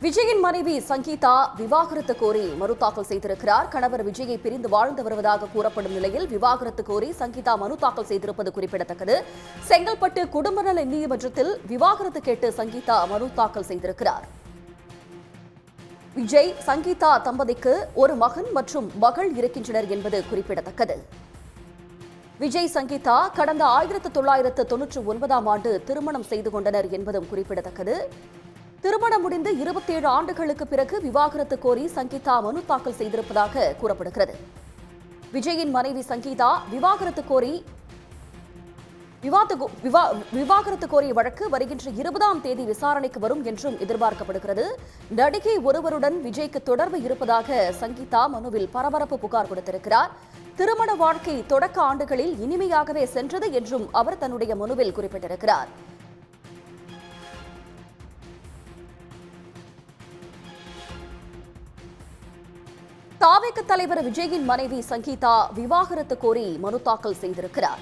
விஜயின் மனைவி சங்கீதா விவாகரத்து கோரி மனு தாக்கல் செய்திருக்கிறார். கணவர் விஜயை பிரிந்து வாழ்ந்து வருவதாக கூறப்படும் நிலையில் விவாகரத்து கோரி சங்கீதா மனு தாக்கல் செய்திருப்பது குறிப்பிடத்தக்கது. செங்கல்பட்டு குடும்ப நல நீதிமன்றத்தில் விவாகரத்து கேட்டு சங்கீதா மனு தாக்கல் செய்திருக்கிறார். விஜய் சங்கீதா தம்பதிக்கு ஒரு மகன் மற்றும் மகள் இருக்கின்றனர் என்பது குறிப்பிடத்தக்கது. விஜய் சங்கீதா கடந்த 1999ஆம் ஆண்டு திருமணம் செய்து கொண்டனர் என்பதும் குறிப்பிடத்தக்கது. திருமணம் முடிந்து 27 ஆண்டுகளுக்கு பிறகு விவாகரத்து கோரி சங்கீதா மனு தாக்கல் செய்திருப்பதாக கூறப்படுகிறது. விஜயின் மனைவி சங்கீதா விவாகரத்து கோரிய வழக்கு வருகின்ற 20ஆம் தேதி விசாரணைக்கு வரும் என்றும் எதிர்பார்க்கப்படுகிறது. நடிகை ஒருவருடன் விஜய்க்கு தொடர்பு இருப்பதாக சங்கீதா மனுவில் பரபரப்பு புகார் கொடுத்திருக்கிறார். திருமண வாழ்க்கை தொடக்க ஆண்டுகளில் இனிமையாகவே சென்றது என்றும் அவர் தன்னுடைய மனுவில் குறிப்பிட்டிருக்கிறார். தாவேக தலைவர் விஜயின் மனைவி சங்கீதா விவாகரத்து கோரி மனு தாக்கல் செய்திருக்கிறார்.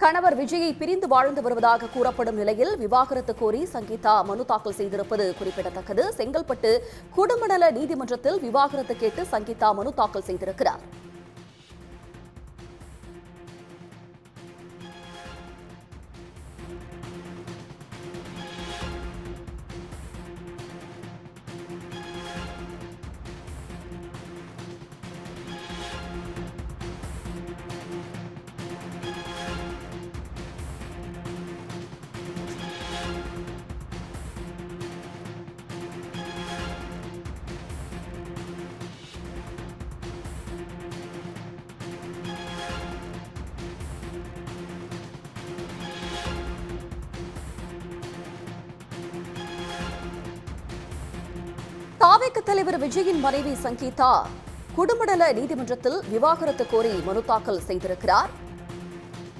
கணவர் விஜயை பிரிந்து வாழ்ந்து வருவதாக கூறப்படும் நிலையில் விவாகரத்து கோரி சங்கீதா மனு தாக்கல் செய்திருப்பது குறிப்பிடத்தக்கது. செங்கல்பட்டு குடும்ப நல நீதிமன்றத்தில் விவாகரத்து கேட்டு சங்கீதா மனு தாக்கல் செய்திருக்கிறார். தாவேக தலைவர் விஜயின் மனைவி சங்கீதா குடும்ப நல நீதிமன்றத்தில் விவாகரத்து கோரி மனு தாக்கல் செய்திருக்கிறார்.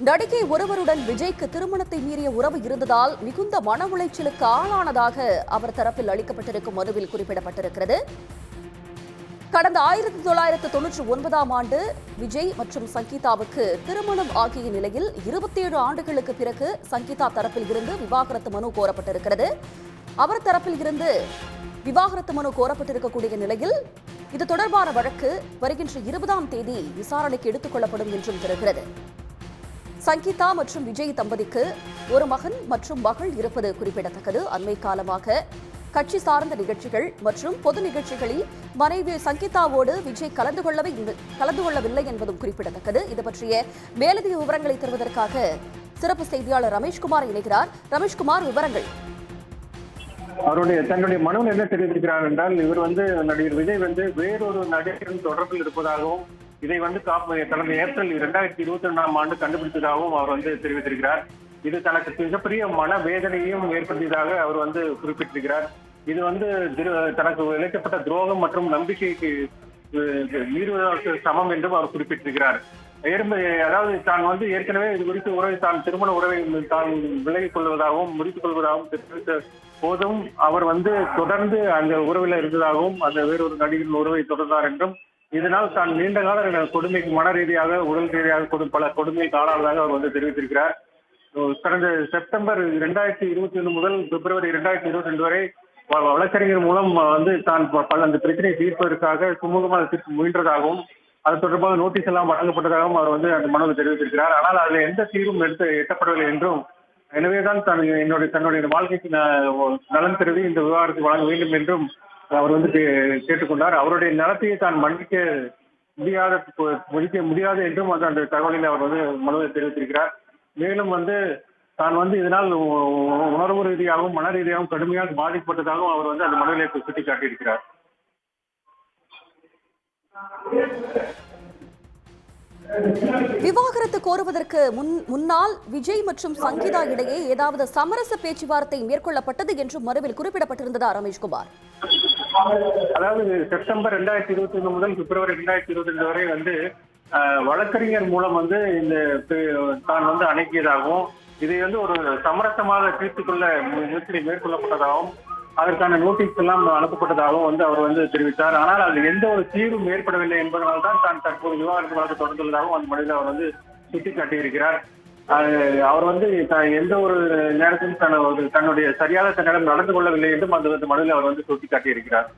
நடிகை ஒருவருடன் விஜய்க்கு திருமணத்தை மீறிய உறவு இருந்ததால் மிகுந்த மன உளைச்சலுக்கு ஆளானதாக அவர் தரப்பில் அளிக்கப்பட்டிருக்கும் மனுவில் குறிப்பிடப்பட்டிருக்கிறது. கடந்த 1999ஆம் ஆண்டு விஜய் மற்றும் சங்கீதாவுக்கு திருமணம் ஆகிய நிலையில் 27 ஆண்டுகளுக்கு பிறகு சங்கீதா தரப்பில் இருந்து விவாகரத்து மனு கோரப்பட்டிருக்கிறது. அவர் தரப்பில் இருந்து விவாகரத்து மனு கோரப்பட்டிருக்கக்கூடிய நிலையில் இது தொடர்பான வழக்கு வருகின்ற 20ஆம் தேதி விசாரணைக்கு எடுத்துக் கொள்ளப்படும் என்றும் தெரிகிறது. சங்கீதா மற்றும் விஜய் தம்பதிக்கு ஒரு மகன் மற்றும் மகள் இருப்பது குறிப்பிடத்தக்கது. அண்மை காலமாக கட்சி சார்ந்த நிகழ்ச்சிகள் மற்றும் பொது நிகழ்ச்சிகளில் மனைவி சங்கீதாவோடு விஜய் கலந்து கொள்ளவில்லை என்பதும் குறிப்பிடத்தக்கது. இது பற்றிய மேலதிக விவரங்களை தருவதற்காக சிறப்பு செய்தியாளர் ரமேஷ்குமார் இணைகிறார். ரமேஷ்குமார், விவரங்கள். தன்னுடைய மனுவில் என்ன தெரிவித்திருக்கிறார் என்றால், இவர் நடிகர் விஜய் வேறொரு நடிகரின் தொடர்பில் இருப்பதாகவும் இதை கடந்த ஏப்ரல் 2022ஆம் ஆண்டு கண்டுபிடித்ததாகவும் அவர் தெரிவித்திருக்கிறார். இது தனக்கு மிகப்பெரிய மன வேதனையும் ஏற்படுத்தியதாக அவர் குறிப்பிட்டிருக்கிறார். இது தனக்கு இழைக்கப்பட்ட துரோகம் மற்றும் நம்பிக்கைக்கு மீறுவதற்கு சமம் என்றும் அவர் குறிப்பிட்டிருக்கிறார். அதாவது தான் ஏற்கனவே இது குறித்து உறவை தான் திருமண உறவை தான் விலகிக் கொள்வதாகவும் முடித்துக் கொள்வதாகவும் தெரிவித்த போதும் அவர் தொடர்ந்து அந்த உறவில் இருந்ததாகவும் அந்த வேறொரு நடிகரின் உறவை தொடர்ந்தார் என்றும் இதனால் தான் நீண்ட கால கொடுமைக்கு மன ரீதியாக உடல் ரீதியாக பல கொடுமைக்கு ஆளாவதாக அவர் தெரிவித்திருக்கிறார். கடந்த செப்டம்பர் 2021 முதல் பிப்ரவரி 2022 வரை வழக்கறிஞர் மூலம் தான் அந்த பிரச்சனையை தீர்ப்பதற்காக சுமூகமாக தீர்ப்பு முயன்றதாகவும் அது தொடர்பாக நோட்டீஸ் எல்லாம் வழங்கப்பட்டதாகவும் அவர் அந்த மனுவில் தெரிவித்திருக்கிறார். ஆனால் அதில் எந்த தீர்வும் எட்டப்படவில்லை என்றும், எனவேதான் தன்னுடைய வாழ்க்கைக்கு நலன் கருதி இந்த விவகாரத்தை வழங்க வேண்டும் என்றும் அவர் கேட்டுக்கொண்டார். அவருடைய நலத்தையே தான் மன்னிக்க முடியாது என்றும் அந்த தகவலில் அவர் மனுவில் தெரிவித்திருக்கிறார். மேலும் தான் இதனால் உணர்வு ரீதியாகவும் மன ரீதியாகவும் கடுமையாக பாதிக்கப்பட்டதாகவும் அவர் அந்த மனுவிலை சுட்டிக்காட்டியிருக்கிறார். விவாகரத்து கோருவதற்கு முன்னால் விஜய் மற்றும் சங்கீதா இடையே ஏதாவது சமரச பேச்சுவார்த்தை மேற்கொள்ளப்பட்டது என்று மனுவில் குறிப்பிடப்பட்டிருந்ததா ரமேஷ்குமார்? அதாவது செப்டம்பர் 2021 முதல் பிப்ரவரி 2022 வரை வழக்கறிஞர் மூலம் இந்த தான் அணுகியதாகவும் இதை ஒரு சமரசமாக தீர்த்துக் கொள்ள முயற்சி மேற்கொள்ளப்பட்டதாகவும் அதற்கான நோட்டீஸ் எல்லாம் அனுப்பப்பட்டதாகவும் அவர் தெரிவித்தார். ஆனால் அது எந்த ஒரு தீர்வும் ஏற்படவில்லை என்பதனால் தான் தற்போது விவாகரத்து வழக்கு தொடர்ந்துள்ளதாகவும் அந்த மனிதர் அவர் சுட்டிக்காட்டியிருக்கிறார். அவர் வந்து எந்த ஒரு நேரத்திலும் தன்னுடைய சரியாக தன்னிடம் நடந்து கொள்ளவில்லை என்றும் அந்த மனுவில் அவர் வந்து சுட்டிக்காட்டியிருக்கிறார்.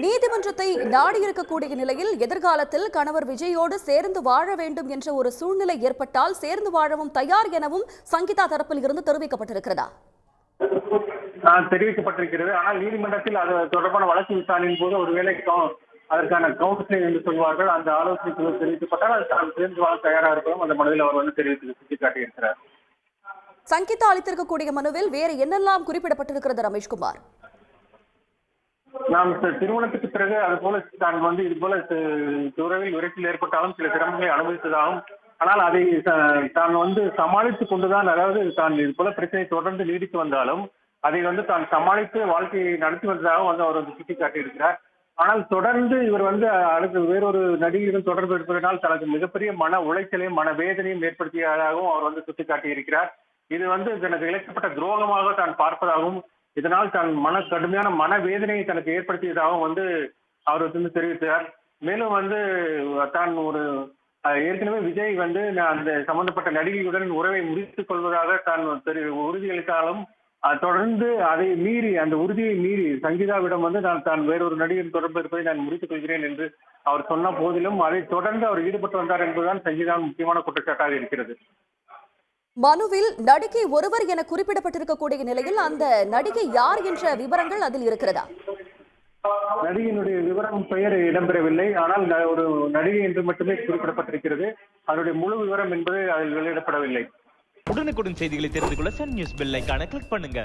நீதிமன்றத்தை நாடி இருக்கக்கூடிய நிலையில் எதிர்காலத்தில் கணவர் விஜயோடு சேர்ந்து வாழ வேண்டும் என்ற ஒரு சூழ்நிலை ஏற்பட்டால் சேர்ந்து வாழவும் தயார் எனவும் சங்கீதா தரப்பில் இருந்து தெரிவிக்கப்பட்டிருக்கிறதா? தெரிவிக்கப்பட்டிருக்கிறது. ஆனால் நீதிமன்றத்தில் அது தொடர்பான வழக்கு விசாரணையின் போது ஒருவேளை அதற்கான கவுன்சிலிங் என்று சொல்வார்கள், அந்த ஆலோசனை தெரிவிக்கப்பட்டால் அது தான் சேர்ந்து வாழ தயாராக இருப்பதும் அந்த மனுவில் அவர் வந்து சுட்டிக்காட்டியிருக்கிறார். சங்கீதா அளித்திருக்கக்கூடிய மனுவில் வேறு என்னெல்லாம் குறிப்பிடப்பட்டிருக்கிறது ரமேஷ்குமார்? நாம் திருமணத்துக்கு பிறகு அது போல தான் வந்து இது போல உறவில் விரைச்சில் ஏற்பட்டாலும் சில சிரமங்களை அனுபவித்ததாகவும், ஆனால் அதை தான் வந்து சமாளித்துக் கொண்டுதான், அதாவது தான் இது போல பிரச்சனை தொடர்ந்து நீடித்து வந்தாலும் அதை வந்து தான் சமாளித்து வாழ்க்கையை நடத்தி வந்ததாகவும் வந்து அவர் வந்து சுட்டிக்காட்டியிருக்கிறார். ஆனால் தொடர்ந்து இவர் வந்து அடுத்து வேறொரு நடிகையுடன் தொடர்பு இருப்பதனால் தனக்கு மிகப்பெரிய மன உளைச்சலையும் மன வேதனையும் ஏற்படுத்தியதாகவும் அவர் வந்து சுட்டிக்காட்டியிருக்கிறார். இது வந்து தனக்கு இழைக்கப்பட்ட துரோகமாக தான் பார்ப்பதாகவும், இதனால் தான் கடுமையான மனவேதனையை தனக்கு ஏற்படுத்தியதாகவும் வந்து அவர் வந்து தெரிவித்தார். மேலும் வந்து தான் ஏற்கனவே விஜய் வந்து அந்த சம்பந்தப்பட்ட நடிகையுடன் உறவை முடித்துக் கொள்வதாக தான் உறுதியளித்தாலும் தொடர்ந்து அதை மீறி, அந்த உறுதியை மீறி சங்கீதாவிடம் வந்து தான் வேறொரு நடிகர் தொடர்பு இருப்பதை நான் முடித்துக் கொள்கிறேன் என்று அவர் சொன்ன போதிலும் அதை தொடர்ந்து அவர் ஈடுபட்டு வந்தார் என்பதுதான் சங்கீதாவின் முக்கியமான குற்றச்சாட்டாக இருக்கிறது. மனுவில் நடிகை ஒருவர் என குறிப்பிடப்பட்டிருக்கக்கூடிய நிலையில் அந்த நடிகை யார் என்ற விவரங்கள் அதில் இருக்கிறதா? நடிகையினுடைய விவரம் பெயர் இடம்பெறவில்லை. ஆனால் ஒரு நடிகை என்று மட்டுமே குறிப்பிடப்பட்டிருக்கிறது. அதனுடைய முழு விவரம் என்பது அதில் வெளியிடப்படவில்லை. உடனுக்குடன் செய்திகளை தெரிந்து கொள்ள சன் நியூஸ் பெல் ஐகானை கிளிக் பண்ணுங்க.